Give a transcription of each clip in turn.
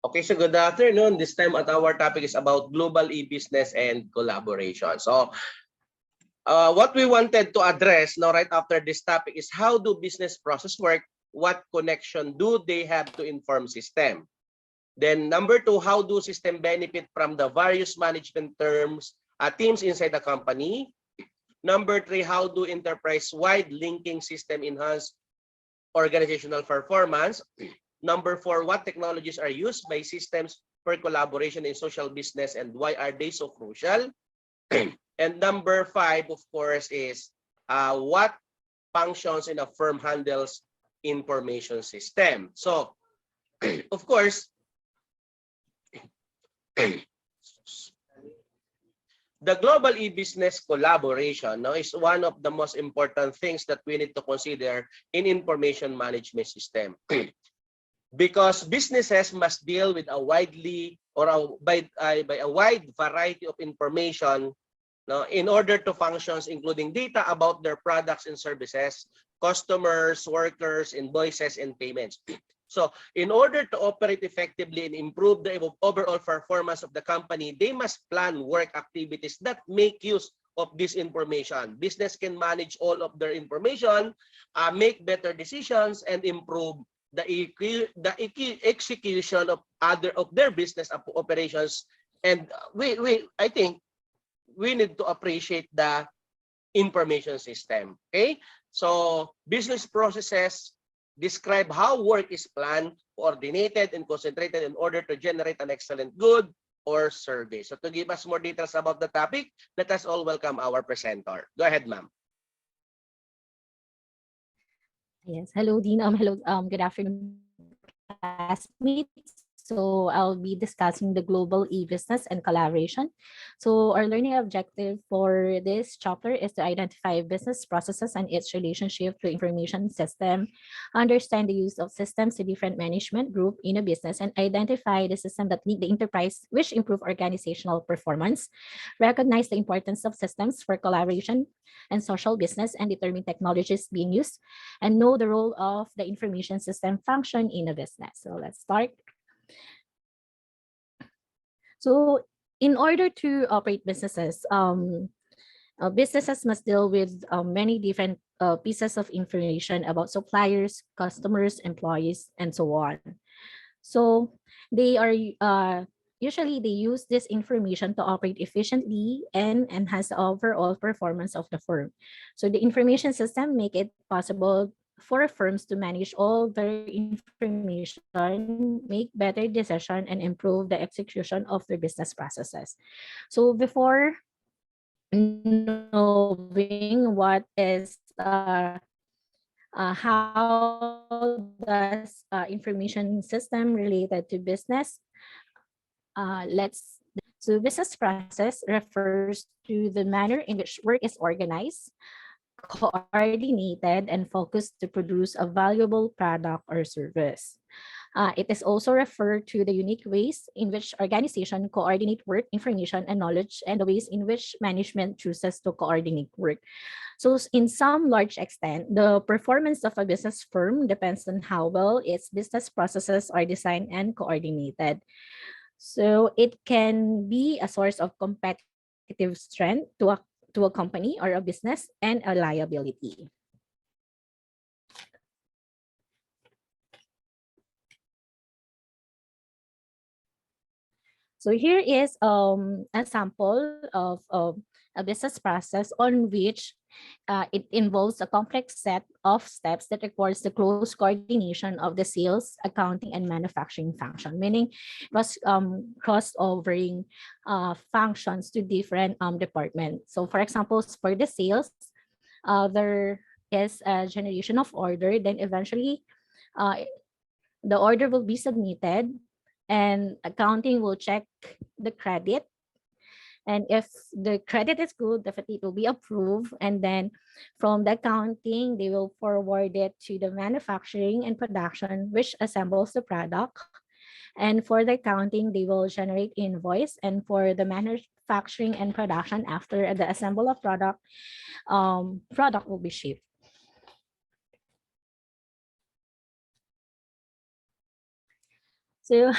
Okay, so good afternoon. This time at our topic is about global e-business and collaboration. So what we wanted to address now right after this topic is how do business process work? What connection do they have to inform system? Then number two, how do system benefit from the various management teams inside the company? Number three, how do enterprise-wide linking system enhance organizational performance? Number four, what technologies are used by systems for collaboration in social business and why are they so crucial? And number five, of course, is what functions in a firm handles information system. So, of course, the global e-business collaboration now is one of the most important things that we need to consider in information management system. Because businesses must deal with a widely or by a wide variety of information in order to functions, including data about their products and services, customers, workers, invoices, and payments. So in order to operate effectively and improve the overall performance of the company, they must plan work activities that make use of this information. Business can manage all of their information, make better decisions, and improve the execution of their business operations. And I think we need to appreciate the information system. Okay, so business processes describe how work is planned, coordinated, and concentrated in order to generate an excellent good or service. So to give us more details about the topic, let us all welcome our presenter. Go ahead, ma'am. Yes, hello, Dean. Hello, good afternoon, classmates. So I'll be discussing the global e-business and collaboration. So our learning objective for this chapter is to identify business processes and its relationship to information system, understand the use of systems to different management group in a business, and identify the system that lead the enterprise which improve organizational performance, recognize the importance of systems for collaboration and social business, and determine technologies being used, and know the role of the information system function in a business. So let's start. So in order to operate businesses, businesses must deal with many different pieces of information about suppliers, customers, employees, and so on. So they are usually they use this information to operate efficiently and enhance the overall performance of the firm. So the information system make it possible for firms to manage all their information, make better decision, and improve the execution of their business processes. So before knowing what is how does information system related to business, so business process refers to the manner in which work is organized, coordinated, and focused to produce a valuable product or service. It is also referred to the unique ways in which organization coordinate work, information, and knowledge, and the ways in which management chooses to coordinate work. So in some large extent, the performance of a business firm depends on how well its business processes are designed and coordinated. So it can be a source of competitive strength to a company or a business and a liability. So here is a sample of a business process on which it involves a complex set of steps that requires the close coordination of the sales, accounting, and manufacturing function, meaning it was crossovering functions to different departments. So for example, for the sales, there is a generation of order, then eventually the order will be submitted and accounting will check the credit. And if the credit is good, definitely it will be approved. And then from the accounting, they will forward it to the manufacturing and production, which assembles the product. And for the accounting, they will generate invoice. And for the manufacturing and production, after the assemble of product will be shipped. So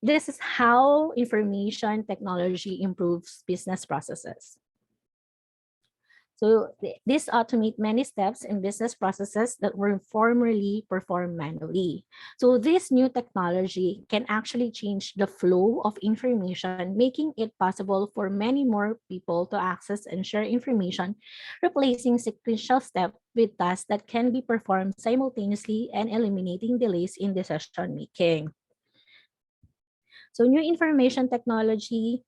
this is how information technology improves business processes. So this automate many steps in business processes that were formerly performed manually. So this new technology can actually change the flow of information, making it possible for many more people to access and share information, replacing sequential steps with tasks that can be performed simultaneously and eliminating delays in decision making. So new information technology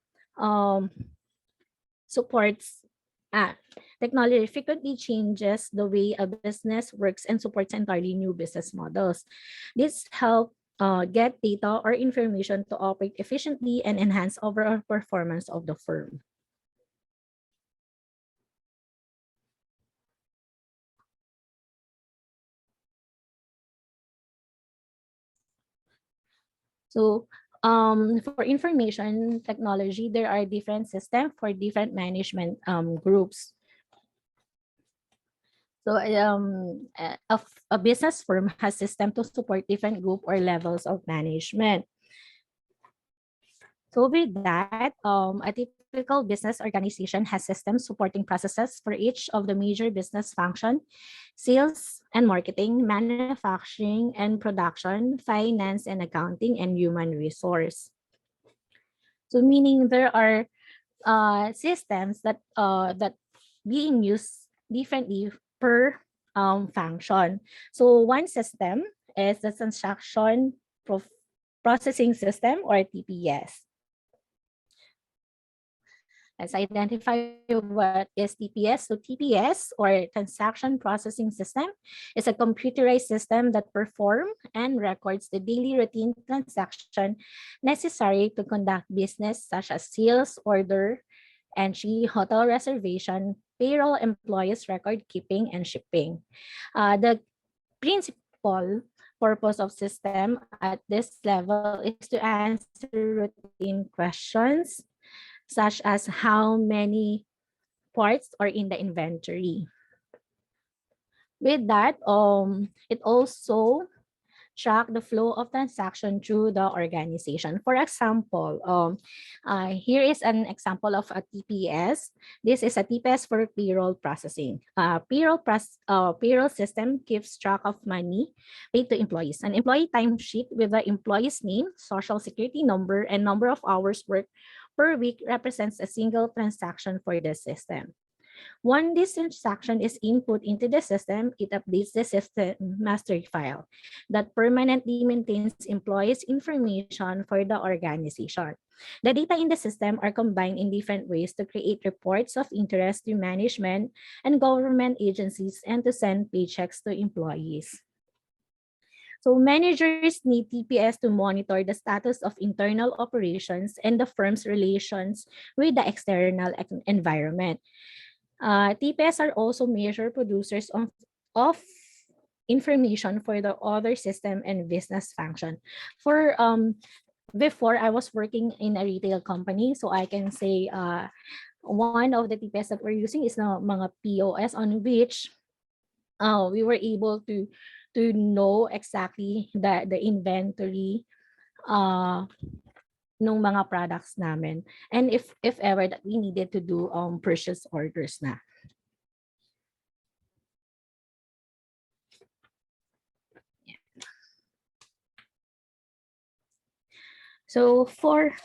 supports technology frequently changes the way a business works and supports entirely new business models. This help get data or information to operate efficiently and enhance overall performance of the firm. So for information technology, there are different systems for different management groups. So a business firm has system to support different group or levels of management. So with that, a typical business organization has systems supporting processes for each of the major business function: sales and marketing, manufacturing and production, finance and accounting, and human resource. So meaning there are systems that being used differently per function. So one system is the transaction processing system, or TPS. Let's identify what is TPS. So TPS, or Transaction Processing System, is a computerized system that performs and records the daily routine transaction necessary to conduct business, such as sales, order entry, hotel reservation, payroll, employees record keeping, and shipping. The principal purpose of system at this level is to answer routine questions, such as how many parts are in the inventory. With that, it also track the flow of transaction through the organization. For example, here is an example of a TPS. This is a TPS for payroll processing. Payroll system keeps track of money paid to employees. An employee timesheet with the employee's name, social security number, and number of hours worked per week represents a single transaction for the system. When this transaction is input into the system, it updates the system master file that permanently maintains employees' information for the organization. The data in the system are combined in different ways to create reports of interest to management and government agencies and to send paychecks to employees. So managers need TPS to monitor the status of internal operations and the firm's relations with the external environment. TPS are also major producers of information for the other system and business function. For before, I was working in a retail company, so I can say one of the TPS that we're using is the mga POS, on which we were able to know exactly the inventory nung mga products namin, and if ever that we needed to do purchase orders na. So for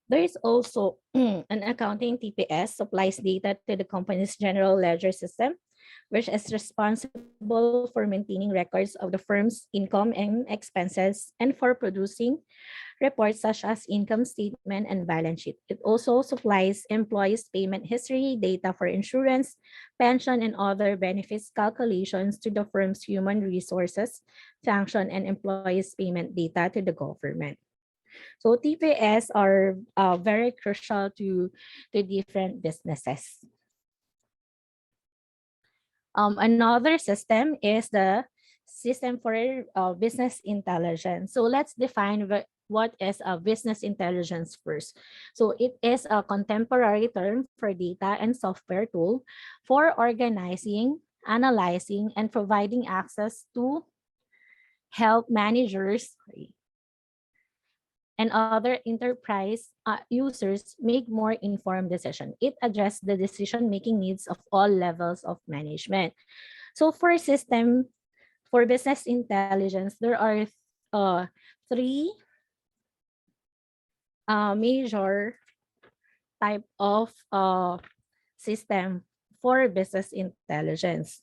there is also an accounting TPS supplies data to the company's general ledger system, which is responsible for maintaining records of the firm's income and expenses and for producing reports such as income statement and balance sheet. It also supplies employees' payment history, data for insurance, pension, and other benefits calculations to the firm's human resources function and employees' payment data to the government. So TPS are very crucial to different businesses. Another system is the system for business intelligence. So let's define what is a business intelligence first. So it is a contemporary term for data and software tool for organizing, analyzing, and providing access to help managers and other enterprise users make more informed decision. It addresses the decision-making needs of all levels of management. So for business intelligence, there are three major type of system for business intelligence.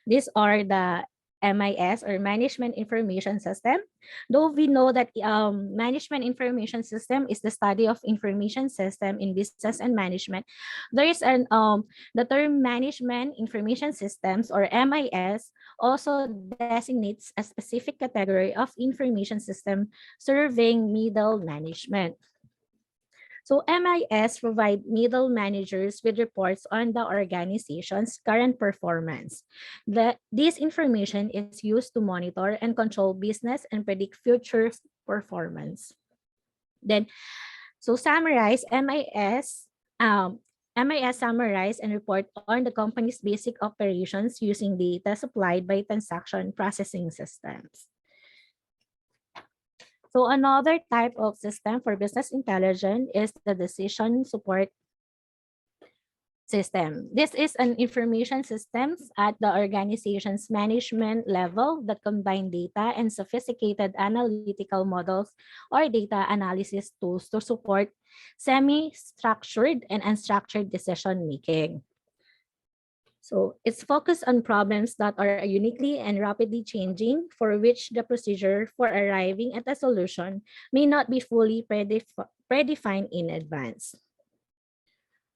These are the MIS or Management Information System. Though we know that Management Information System is the study of information system in business and management, there is the term Management Information Systems or MIS also designates a specific category of information system serving middle management. So MIS provide middle managers with reports on the organization's current performance. This information is used to monitor and control business and predict future performance. Then, so summarize MIS summarize and report on the company's basic operations using data supplied by transaction processing systems. So another type of system for business intelligence is the decision support system. This is an information systems at the organization's management level that combine data and sophisticated analytical models or data analysis tools to support semi-structured and unstructured decision making. So it's focused on problems that are uniquely and rapidly changing, for which the procedure for arriving at a solution may not be fully predefined in advance.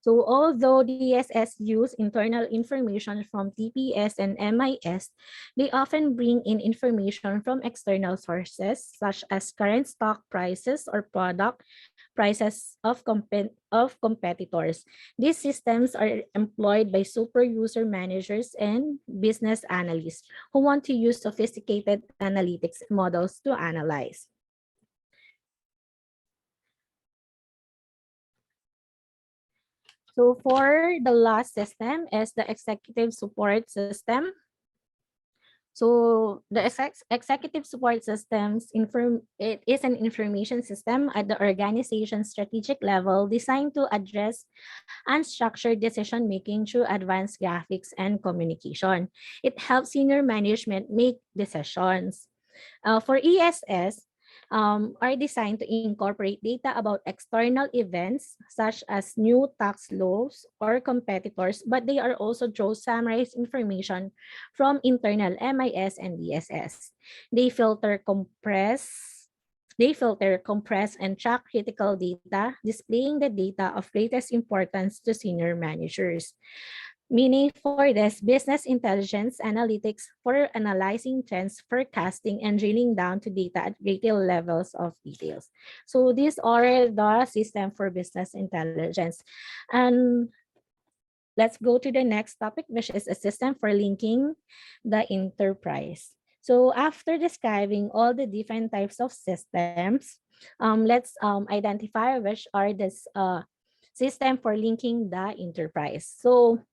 So although DSS use internal information from TPS and MIS, they often bring in information from external sources such as current stock prices or product prices of competitors. These systems are employed by super user managers and business analysts who want to use sophisticated analytics models to analyze. So for the last system is the executive support system. So the executive support systems it is an information system at the organization's strategic level designed to address unstructured decision making through advanced graphics and communication. It helps senior management make decisions. For ESS, are designed to incorporate data about external events such as new tax laws or competitors, but they are also draw summarized information from internal MIS and DSS. They filter, compress, and track critical data, displaying the data of greatest importance to senior managers. Meaning for this, business intelligence analytics for analyzing trends, forecasting, and drilling down to data at greater levels of details. So these are the system for business intelligence. And let's go to the next topic, which is a system for linking the enterprise. So after describing all the different types of systems, let's identify which are this system for linking the enterprise. So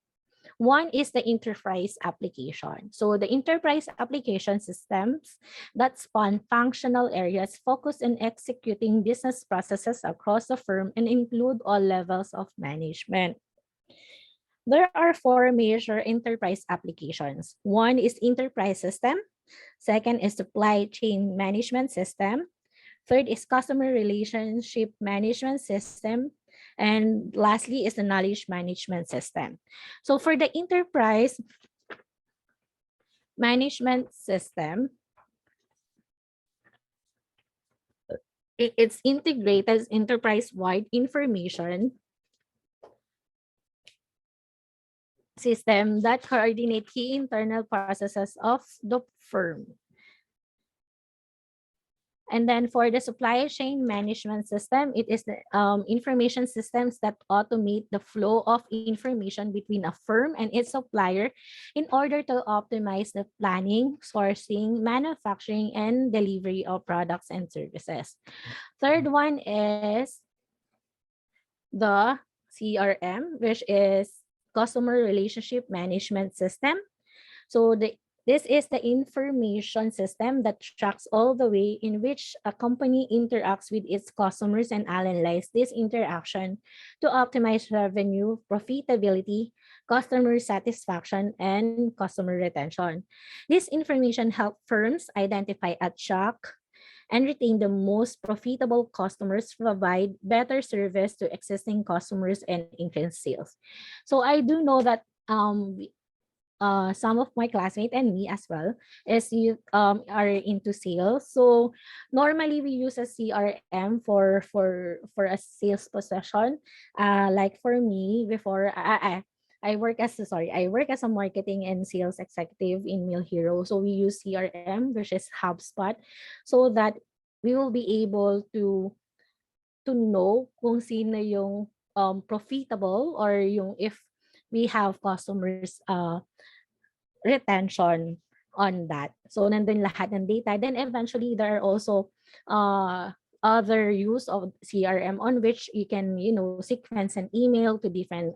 one is the enterprise application. So the enterprise application systems that span functional areas focus on executing business processes across the firm and include all levels of management. There are four major enterprise applications. One is enterprise system. Second is supply chain management system. Third is customer relationship management system. And lastly is the knowledge management system. So for the enterprise management system, it's integrated enterprise-wide information system that coordinate key internal processes of the firm. And then for the supply chain management system, it is the information systems that automate the flow of information between a firm and its supplier in order to optimize the planning, sourcing, manufacturing, and delivery of products and services. Third one is the CRM, which is customer relationship management system. So This is the information system that tracks all the way in which a company interacts with its customers and analyze this interaction to optimize revenue, profitability, customer satisfaction, and customer retention. This information helps firms identify, attract, and retain the most profitable customers, provide better service to existing customers, and increase sales. So I do know that some of my classmates and me as well is you are into sales. So normally we use a CRM for a sales position. Like for me before I work as a marketing and sales executive in Meal Hero. So we use CRM, which is HubSpot, so that we will be able to know kung sino yung profitable, or yung if we have customers retention on that. So nandun lahat ng data. Then eventually there are also other use of CRM on which you can, sequence an email to different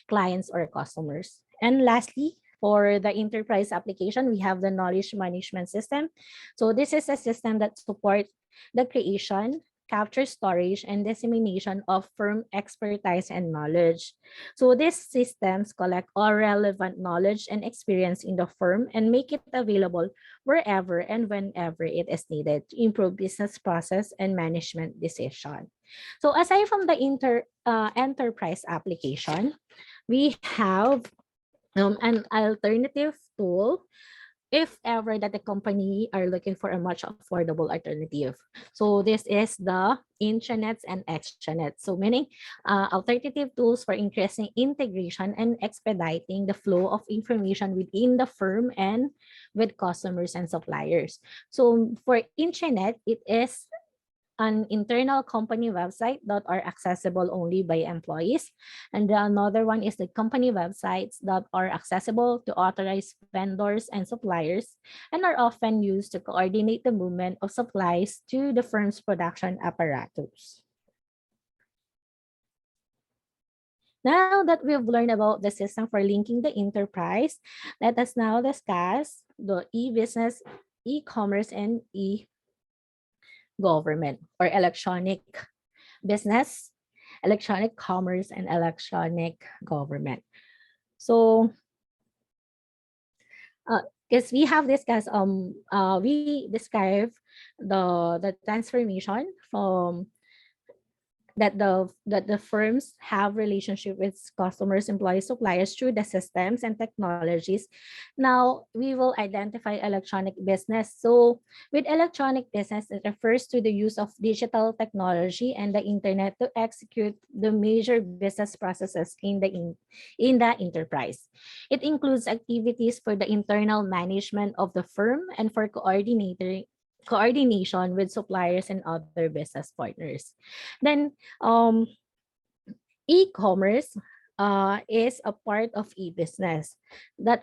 clients or customers. And lastly, for the enterprise application, we have the knowledge management system. So this is a system that supports the creation, capture, storage, and dissemination of firm expertise and knowledge. So these systems collect all relevant knowledge and experience in the firm and make it available wherever and whenever it is needed to improve business process and management decision. So aside from the enterprise application, we have an alternative tool if ever that the company are looking for a much affordable alternative. So this is the intranets and extranets. So meaning alternative tools for increasing integration and expediting the flow of information within the firm and with customers and suppliers. So for intranet, it is an internal company website that are accessible only by employees. And another one is the company websites that are accessible to authorized vendors and suppliers and are often used to coordinate the movement of supplies to the firm's production apparatus. Now that we've learned about the system for linking the enterprise, let us now discuss the e-business, e-commerce, and government or electronic business, electronic commerce, and electronic government. So because we have discussed we describe the transformation from that the firms have relationship with customers, employees, suppliers through the systems and technologies. Now we will identify electronic business. So with electronic business, it refers to the use of digital technology and the internet to execute the major business processes in the enterprise. It includes activities for the internal management of the firm and for coordination with suppliers and other business partners. Then e-commerce is a part of e-business that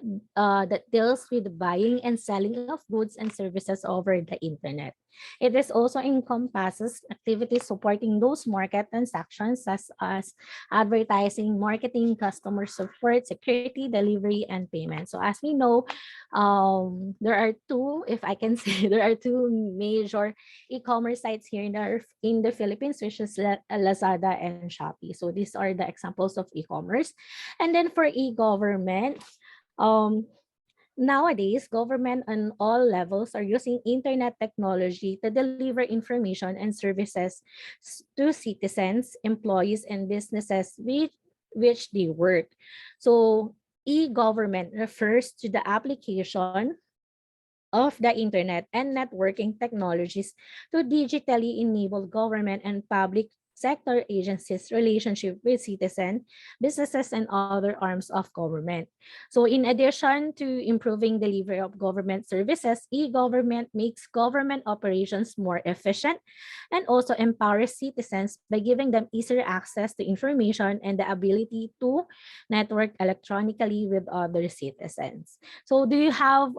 deals with the buying and selling of goods and services over the internet. It is also encompasses activities supporting those market transactions such as advertising, marketing, customer support, security, delivery, and payment. So as we know, there are two, if I can say, there are two major e-commerce sites here in the Philippines, which is Lazada and Shopee. So these are the examples of e-commerce. And then for e-government, nowadays, government on all levels are using internet technology to deliver information and services to citizens, employees, and businesses with which they work. So e-government refers to the application of the internet and networking technologies to digitally enable government and public sector agencies' relationship with citizens, businesses, and other arms of government. So in addition to improving delivery of government services, e-government makes government operations more efficient and also empowers citizens by giving them easier access to information and the ability to network electronically with other citizens. So do you have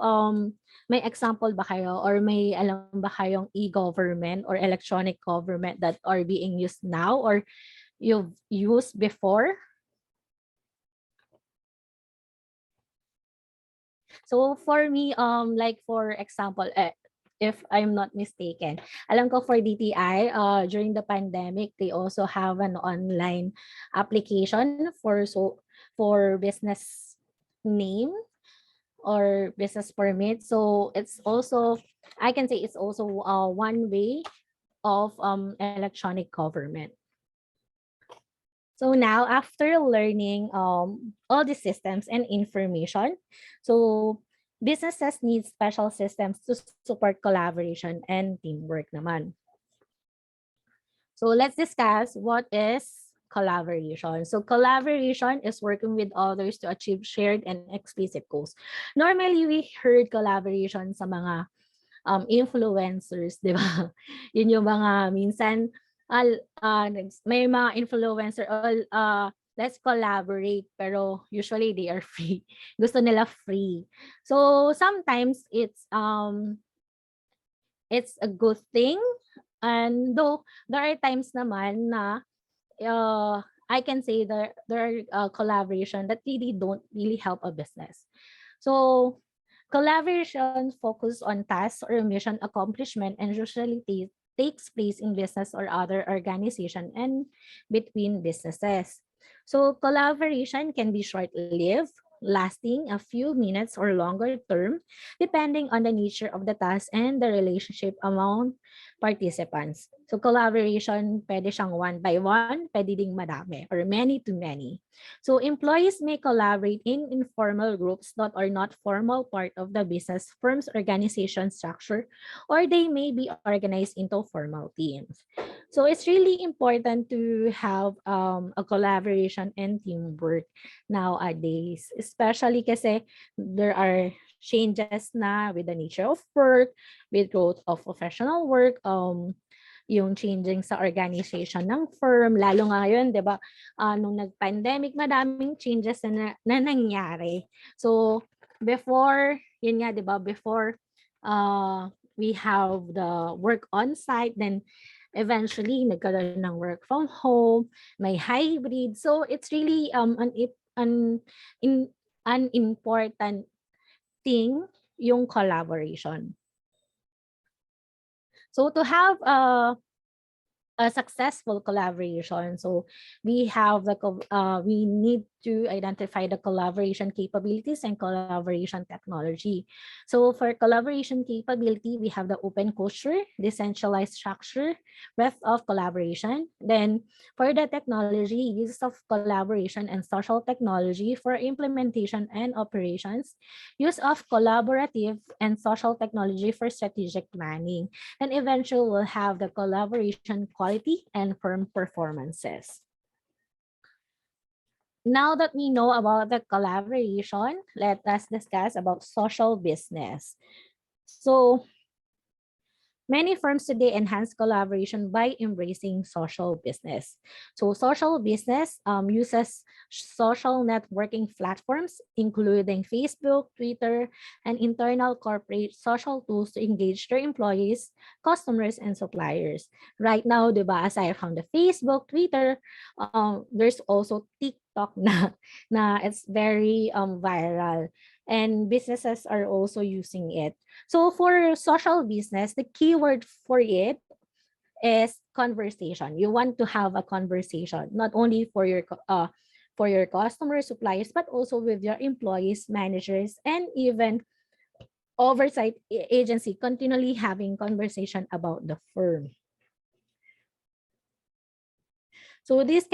may example ba kayo or may alam ba kayong e-government or electronic government that are being used now or you've used before? So for me, like for example, if I'm not mistaken, alam ko for DTI, during the pandemic, they also have an online application for business name or business permit. So it's also, I can say it's also one way of electronic government. So now after learning all the systems and information, so businesses need special systems to support collaboration and teamwork naman. So let's discuss what is collaboration. So collaboration is working with others to achieve shared and explicit goals. Normally, we heard collaboration sa mga influencers, di ba? Yun yung mga minsan, may mga influencer, let's collaborate, pero usually they are free. Gusto nila free. So sometimes it's a good thing, and though there are times naman na I can say there are collaboration that really don't really help a business. So collaboration focus on tasks or mission accomplishment and usually takes place in business or other organization and between businesses. So collaboration can be short-lived, lasting a few minutes or longer term, depending on the nature of the task and the relationship among participants. So collaboration, pwede siyang one by one, pwede ding madami or many to many. So employees may collaborate in informal groups that are not formal part of the business firm's organization structure, or they may be organized into formal teams. So it's really important to have a collaboration and teamwork nowadays, especially kasi there are changes na with the nature of work, with growth of professional work, yung changing sa organization ng firm, lalo ngayon, di ba, nung nag-pandemic, madaming changes na nangyari. So, before, yun nga, di ba, before we have the work on-site, then eventually, nagkaroon ng work from home, may hybrid. So, it's really an important thing, yung collaboration. So to have a successful collaboration, so we need to identify the collaboration capabilities and collaboration technology. So for collaboration capability, we have the open culture, decentralized structure, breadth of collaboration. Then for the technology, use of collaboration and social technology for implementation and operations, use of collaborative and social technology for strategic planning, and eventually we'll have the collaboration quality and firm performances. Now that we know about the collaboration, let us discuss about social business. So many firms today enhance collaboration by embracing social business. So social business uses social networking platforms, including Facebook, Twitter, and internal corporate social tools to engage their employees, customers, and suppliers. Right now, diba, aside from the Facebook, Twitter, there's also TikTok na it's very viral, and businesses are also using it. So for social business, the keyword for it is conversation. You want to have a conversation, not only for your customers, suppliers, but also with your employees, managers, and even oversight agency, continually having conversation about the firm. So this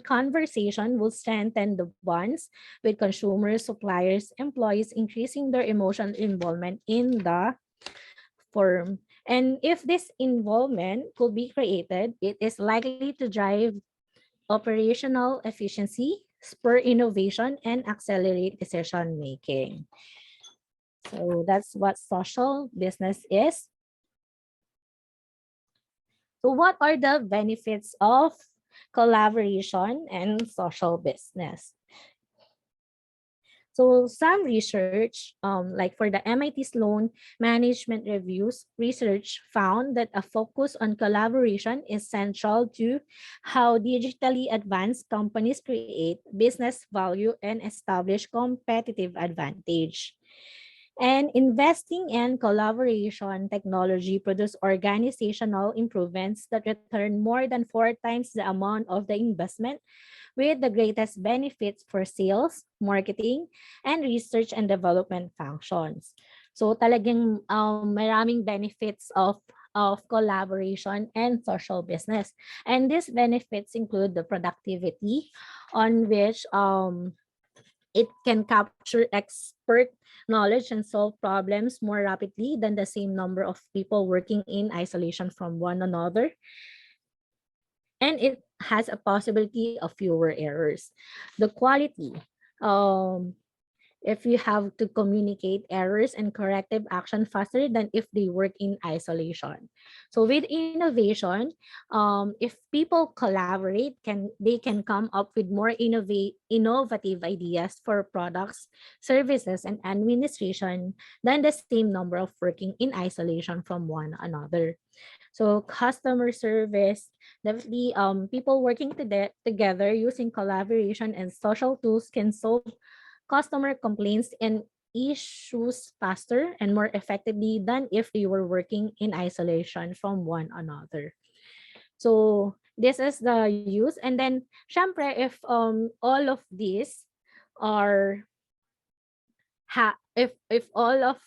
conversation will strengthen the bonds with consumers, suppliers, employees, increasing their emotional involvement in the firm. And if this involvement could be created, it is likely to drive operational efficiency, spur innovation, and accelerate decision making. So that's what social business is. So what are the benefits of collaboration and social business? So some research, like for the MIT Sloan Management Reviews, research found that a focus on collaboration is central to how digitally advanced companies create business value and establish competitive advantage. And investing in collaboration technology produce organizational improvements that return more than 4 times the amount of the investment, with the greatest benefits for sales, marketing, and research and development functions. So talagang maraming benefits of collaboration and social business. And these benefits include the productivity, on which it can capture expert knowledge and solve problems more rapidly than the same number of people working in isolation from one another. And it has a possibility of fewer errors. The quality, um, if you have to communicate errors and corrective action faster than if they work in isolation. So with innovation, if people collaborate, they can come up with more innovative ideas for products, services, and administration than the same number of working in isolation from one another. So customer service, definitely people working together using collaboration and social tools can solve customer complaints and issues faster and more effectively than if they were working in isolation from one another. So this is the use. And then, syempre, if all of these are if all of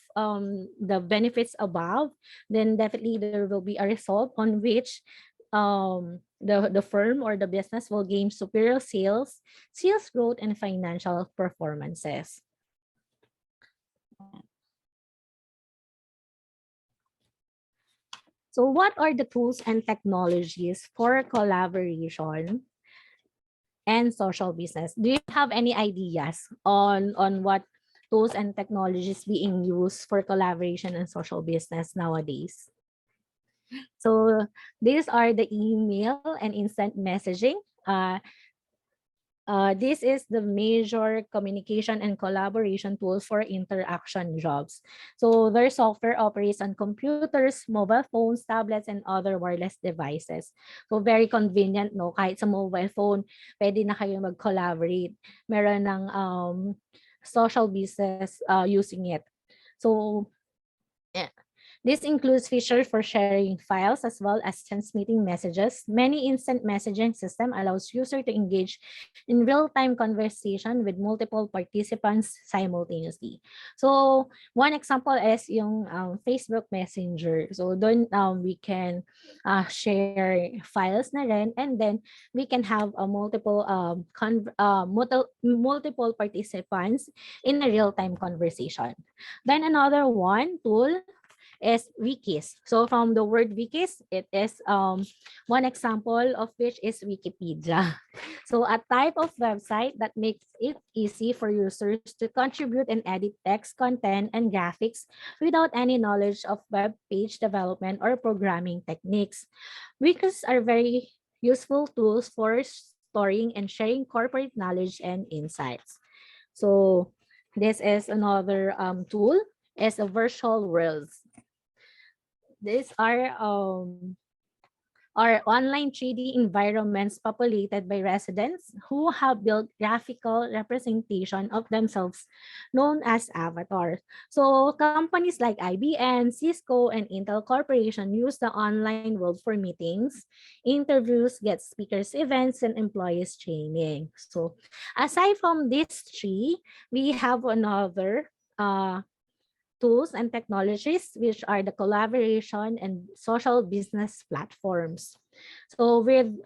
the benefits above, then definitely there will be a result on which the firm or the business will gain superior sales growth, and financial performances. So what are the tools and technologies for collaboration and social business? Do you have any ideas on what tools and technologies being used for collaboration and social business nowadays? So these are the email and instant messaging. This is the major communication and collaboration tools for interaction jobs. So their software operates on computers, mobile phones, tablets, and other wireless devices. So very convenient, no? Kahit sa mobile phone, pwede na kayo mag-collaborate. Meron ng social business using it. So yeah. This includes features for sharing files as well as transmitting messages. Many instant messaging system allows user to engage in real-time conversation with multiple participants simultaneously. So one example is yung Facebook Messenger. So doon we can share files na rin, and then we can have a multiple participants in a real-time conversation. Then another one tool is wikis. So from the word wikis, it is one example of which is Wikipedia. So a type of website that makes it easy for users to contribute and edit text, content, and graphics without any knowledge of web page development or programming techniques. Wikis are very useful tools for storing and sharing corporate knowledge and insights. So this is another tool, is a virtual worlds. These are online 3D environments populated by residents who have built graphical representation of themselves known as avatars. So companies like IBM, Cisco, and Intel Corporation use the online world for meetings, interviews, guest speakers, events, and employees training. So aside from these three, we have another tools and technologies, which are the collaboration and social business platforms. So with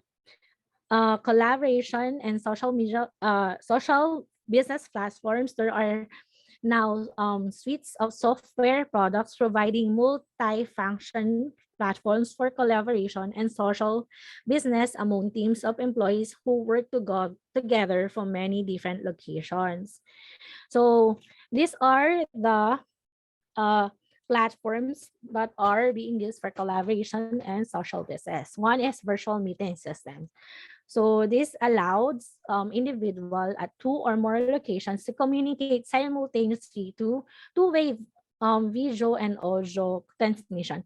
collaboration and social business platforms, there are now suites of software products providing multi-function platforms for collaboration and social business among teams of employees who work to go together from many different locations. So these are the platforms that are being used for collaboration and social business. One is virtual meeting systems. So this allows individual at 2 or more locations to communicate simultaneously to two-way video and audio transmission.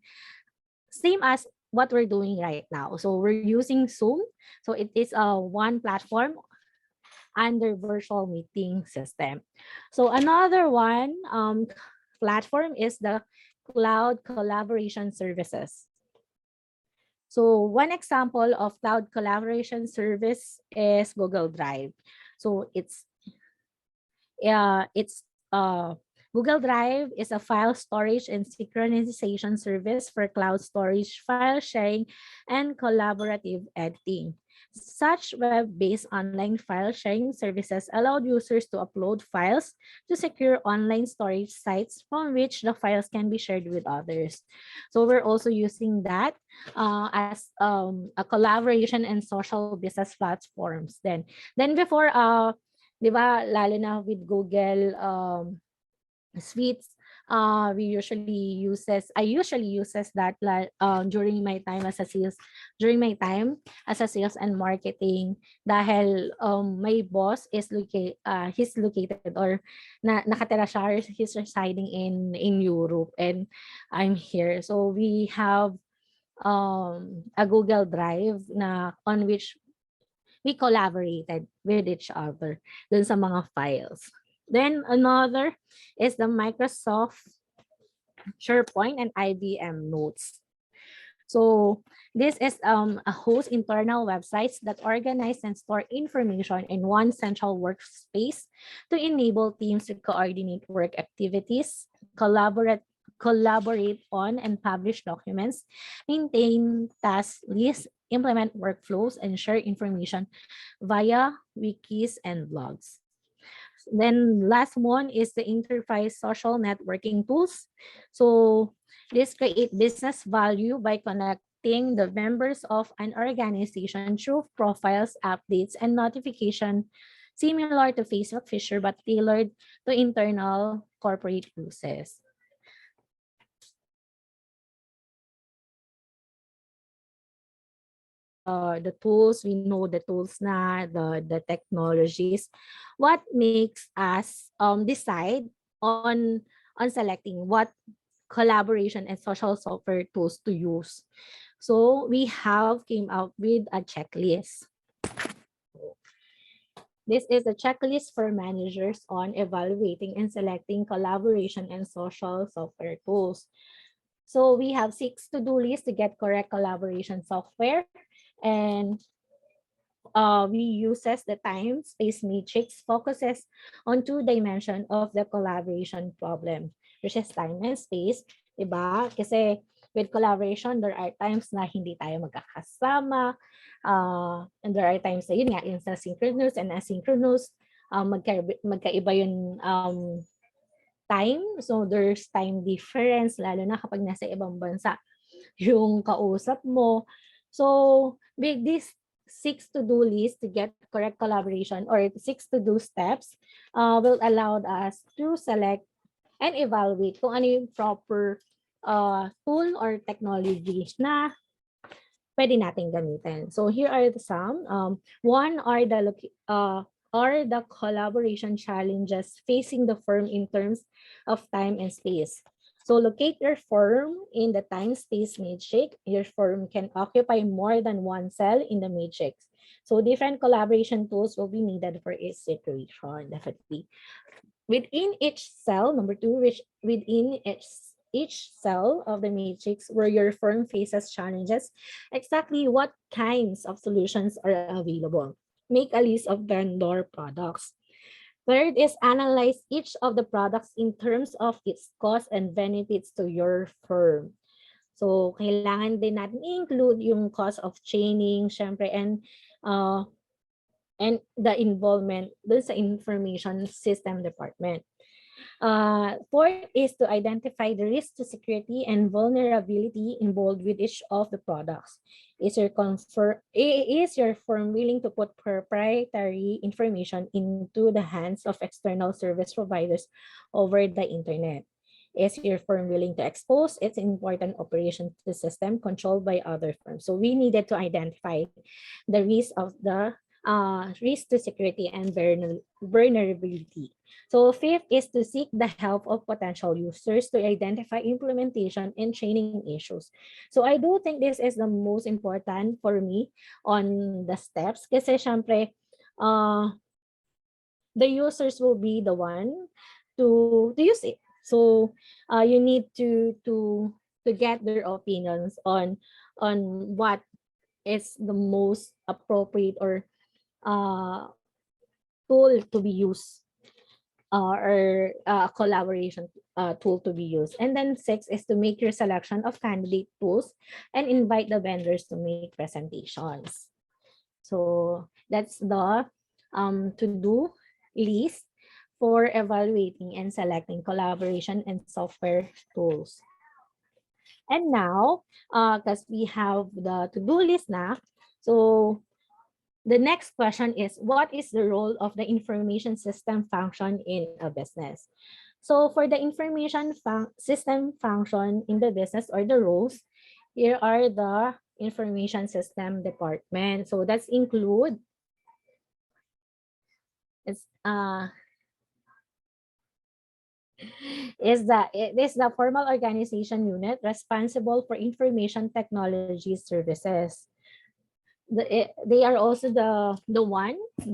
Same as what we're doing right now. So we're using Zoom. So it is one platform under virtual meeting system. So another one platform is the cloud collaboration services. So one example of cloud collaboration service is Google Drive. So it's Google Drive is a file storage and synchronization service for cloud storage, file sharing, and collaborative editing. Such web-based online file sharing services allowed users to upload files to secure online storage sites from which the files can be shared with others. So we're also using that as a collaboration and social business platforms. Then before 'di ba, lalo na with Google Suites, I usually uses that during my time as a sales and marketing, dahil my boss he's located or nakatira siya, or he's residing in Europe, and I'm here. So we have a Google Drive na on which we collaborated with each other dun sa mga files. Then another is the Microsoft SharePoint and IBM Notes. So this is a host internal websites that organize and store information in one central workspace to enable teams to coordinate work activities, collaborate on and publish documents, maintain task lists, implement workflows, and share information via wikis and blogs. Then last one is the enterprise social networking tools. So this create business value by connecting the members of an organization through profiles, updates, and notification similar to Facebook Fisher but tailored to internal corporate uses. The tools, we know the tools na, the technologies. What makes us decide on selecting what collaboration and social software tools to use? So we have came out with a checklist. This is a checklist for managers on evaluating and selecting collaboration and social software tools. So we have 6 to-do lists to get correct collaboration software, and we uses the time space matrix, focuses on 2 dimension of the collaboration problem, which is time and space, diba? Kasi with collaboration, there are times na hindi tayo magkakasama, and there are times na yun nga, yung sa synchronous and asynchronous, magkaiba yung time. So there's time difference, lalo na kapag nasa ibang bansa yung kausap mo. So with these 6 to-do lists to get correct collaboration, or 6 to-do steps will allow us to select and evaluate kung ano yung proper tool or technology na pwede nating gamitin. So here are some. One are the collaboration challenges facing the firm in terms of time and space. So locate your firm in the time-space matrix. Your firm can occupy more than one cell in the matrix. So different collaboration tools will be needed for each situation, definitely. Within each cell, number 2, within each cell of the matrix where your firm faces challenges, exactly what kinds of solutions are available. Make a list of vendor products. Third is analyze each of the products in terms of its cost and benefits to your firm. So, kailangan din natin include yung cost of training, syempre, and the involvement dun sa information system department. Fourth is to identify the risk to security and vulnerability involved with each of the products. Is your firm willing to put proprietary information into the hands of external service providers over the internet? Is your firm willing to expose its important operation to the system controlled by other firms? So we needed to identify the risk to security and vulnerability. So fifth is to seek the help of potential users to identify implementation and training issues. So I do think this is the most important for me on the steps, kasi syempre the users will be the one to use it. So you need to get their opinions on what is the most appropriate or uh, tool to be used, or collaboration tool to be used. And then 6 is to make your selection of candidate tools and invite the vendors to make presentations. So that's the to-do list for evaluating and selecting collaboration and software tools. And now, because we have the to-do list now, so the next question is, what is the role of the information system function in a business? So for the information system function in the business, or the roles, here are the information system department. So that's include, it's it is the formal organization unit responsible for information technology services. They are also the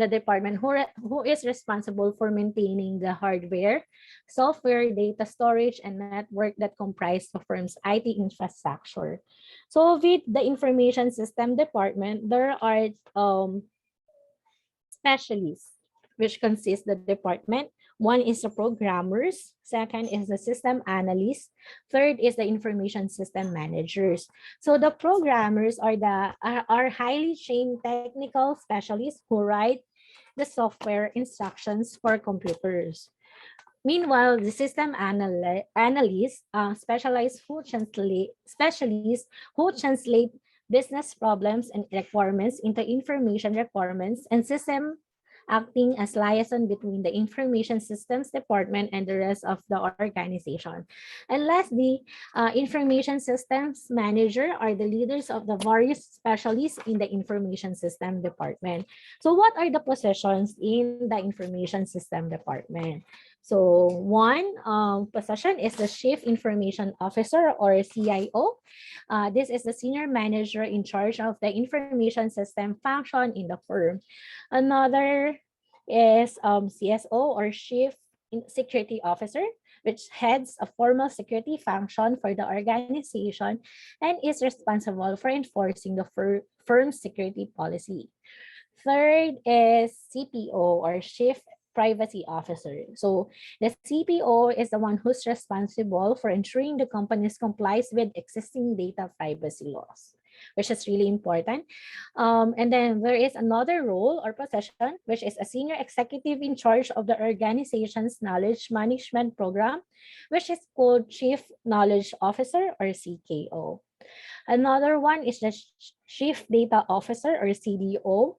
department who is responsible for maintaining the hardware, software, data storage, and network that comprise the firm's IT infrastructure. So with the information system department, there are specialists, which consists the department. One is the programmers, second is the system analyst, third is the information system managers. So the programmers are highly trained technical specialists who write the software instructions for computers. Meanwhile, the system analysts specialists who translate business problems and requirements into information requirements, and system acting as liaison between the information systems department and the rest of the organization. And lastly, information systems manager are the leaders of the various specialists in the information system department. So what are the positions in the information system department? So one position is the Chief Information Officer, or CIO. This is the senior manager in charge of the information system function in the firm. Another is CSO, or Chief Security Officer, which heads a formal security function for the organization and is responsible for enforcing the firm's security policy. Third is CPO, or Chief Privacy Officer. So the CPO is the one who's responsible for ensuring the company complies with existing data privacy laws, which is really important. And then there is another role or position, which is a senior executive in charge of the organization's knowledge management program, which is called Chief Knowledge Officer, or CKO. Another one is the Chief Data Officer, or CDO,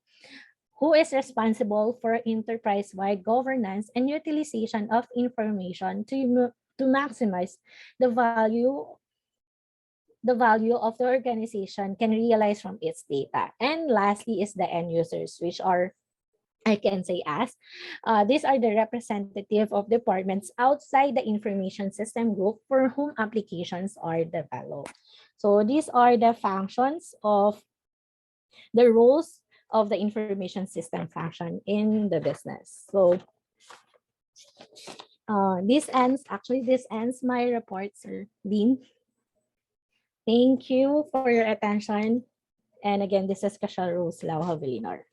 who is responsible for enterprise-wide governance and utilization of information to maximize the value of the organization can realize from its data. And lastly is the end users, which are, I can say, as these are the representative of departments outside the information system group for whom applications are developed. So these are the functions of the roles of the information system function in the business. So this ends my report, Sir Dean. Thank you for your attention. And again, this is Cashel Rose Lau Havilinar.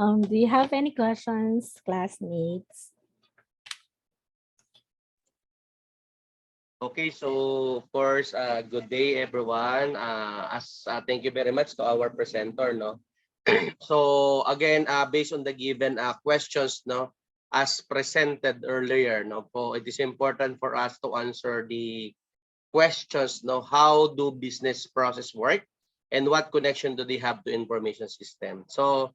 Do you have any questions, classmates? Okay, so of course, good day everyone. Thank you very much to our presenter, no. So again, based on the given questions, no, as presented earlier, no, po, it is important for us to answer the questions, no, how do business process work, and what connection do they have to information system? So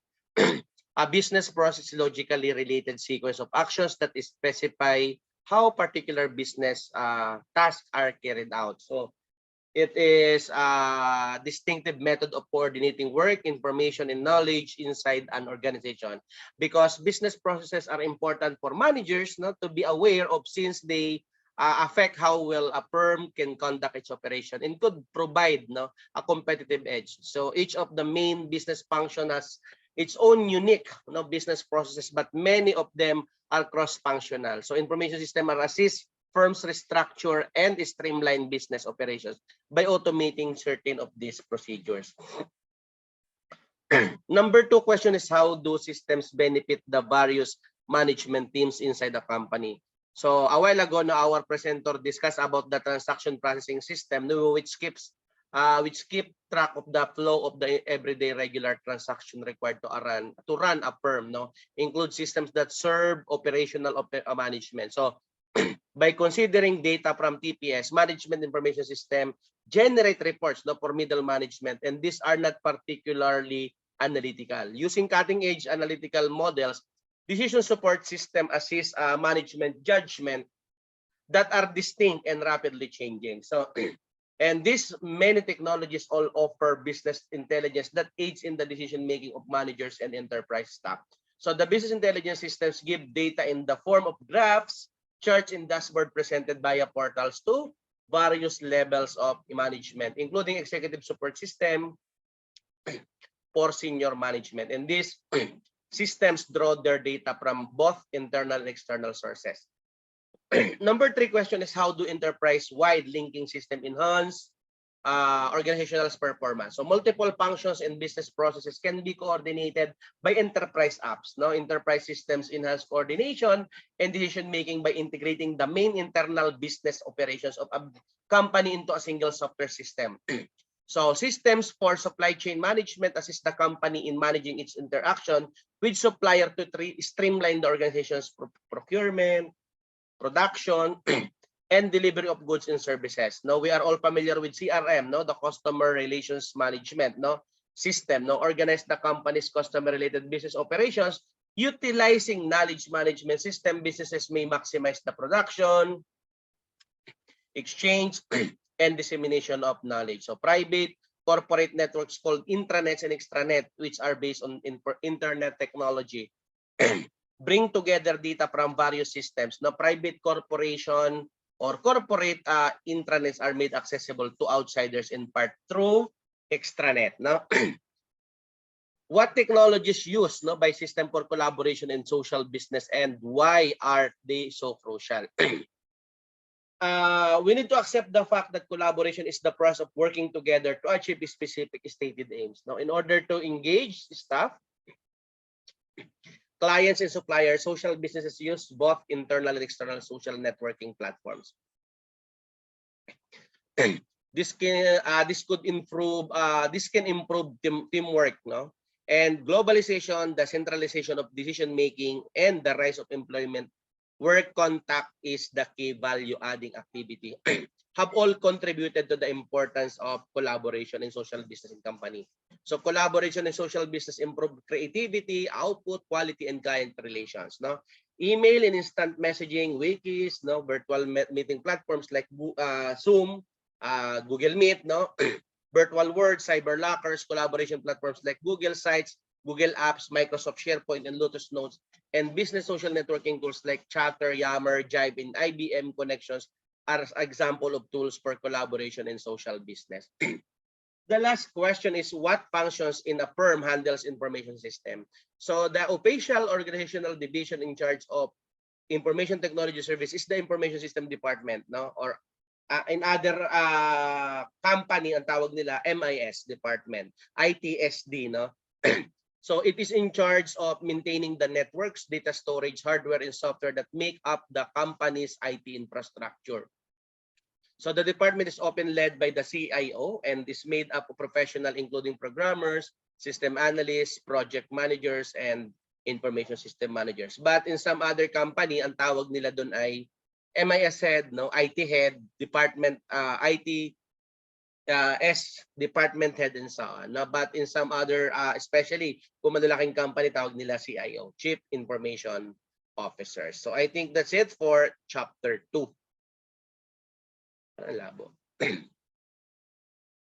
a business process is logically related sequence of actions that is specify how particular business tasks are carried out. So It is a distinctive method of coordinating work, information, and knowledge inside an organization, because business processes are important for managers not to be aware of, since they affect how well a firm can conduct its operation and could provide a competitive edge. So each of the main business function has its own unique business processes, but many of them are cross-functional. So information system are assist firms restructure and streamline business operations by automating certain of these procedures. Number 2 question is, how do systems benefit the various management teams inside the company? So a while ago, our presenter discussed about the transaction processing system, which keep track of the flow of the everyday regular transaction required to run a firm. Include systems that serve operational management. So by considering data from TPS, Management Information System, generate reports for middle management, and these are not particularly analytical. Using cutting-edge analytical models, decision support system assist management judgment that are distinct and rapidly changing. So, and these many technologies all offer business intelligence that aids in the decision-making of managers and enterprise staff. So the business intelligence systems give data in the form of graphs, charts, and dashboard presented via portals to various levels of management, including executive support system for senior management. And these systems draw their data from both internal and external sources. Number 3 question is, how do enterprise-wide linking system enhance organizational performance? So multiple functions and business processes can be coordinated by enterprise apps. Enterprise systems enhance coordination and decision making by integrating the main internal business operations of a company into a single software system. So systems for supply chain management assist the company in managing its interaction with supplier to streamline the organization's procurement, production, and delivery of goods and services. We are all familiar with CRM, the customer relations management system. Organize the company's customer related business operations. Utilizing knowledge management system, businesses may maximize the production, exchange, and dissemination of knowledge. So private corporate networks called intranets and extranet, which are based on internet technology, bring together data from various systems. Private corporation or corporate intranets are made accessible to outsiders in part through extranet. What technologies used by system for collaboration in social business, and why are they so crucial? We need to accept the fact that collaboration is the process of working together to achieve specific stated aims. In order to engage staff, clients, and suppliers, social businesses use both internal and external social networking platforms. This can improve teamwork, and globalization, the centralization of decision making, and the rise of employment. Work contact is the key value-adding activity, have all contributed to the importance of collaboration in social business and company. So collaboration in social business improve creativity, output, quality, and client relations. Email and instant messaging, wikis, virtual meeting platforms like Zoom, Google Meet, virtual words, cyber lockers, collaboration platforms like Google Sites, Google Apps, Microsoft SharePoint, and Lotus Notes, and business social networking tools like Chatter, Yammer, Jive, and IBM Connections are example of tools for collaboration in social business. The last question is, what functions in a firm handles information system? So the official organizational division in charge of information technology service is the information system department, or in other company, ang tawag nila MIS department, ITSD, So it is in charge of maintaining the networks, data storage, hardware, and software that make up the company's IT infrastructure. So the department is often led by the CIO and is made up of professionals including programmers, system analysts, project managers, and information system managers. But in some other company, ang tawag nila doon ay MIS head, IT head, department IT department head, and so on. But in some other, especially kung malalaking company, tawag nila CIO, Chief Information Officer. So I think that's it for chapter 2. Labo.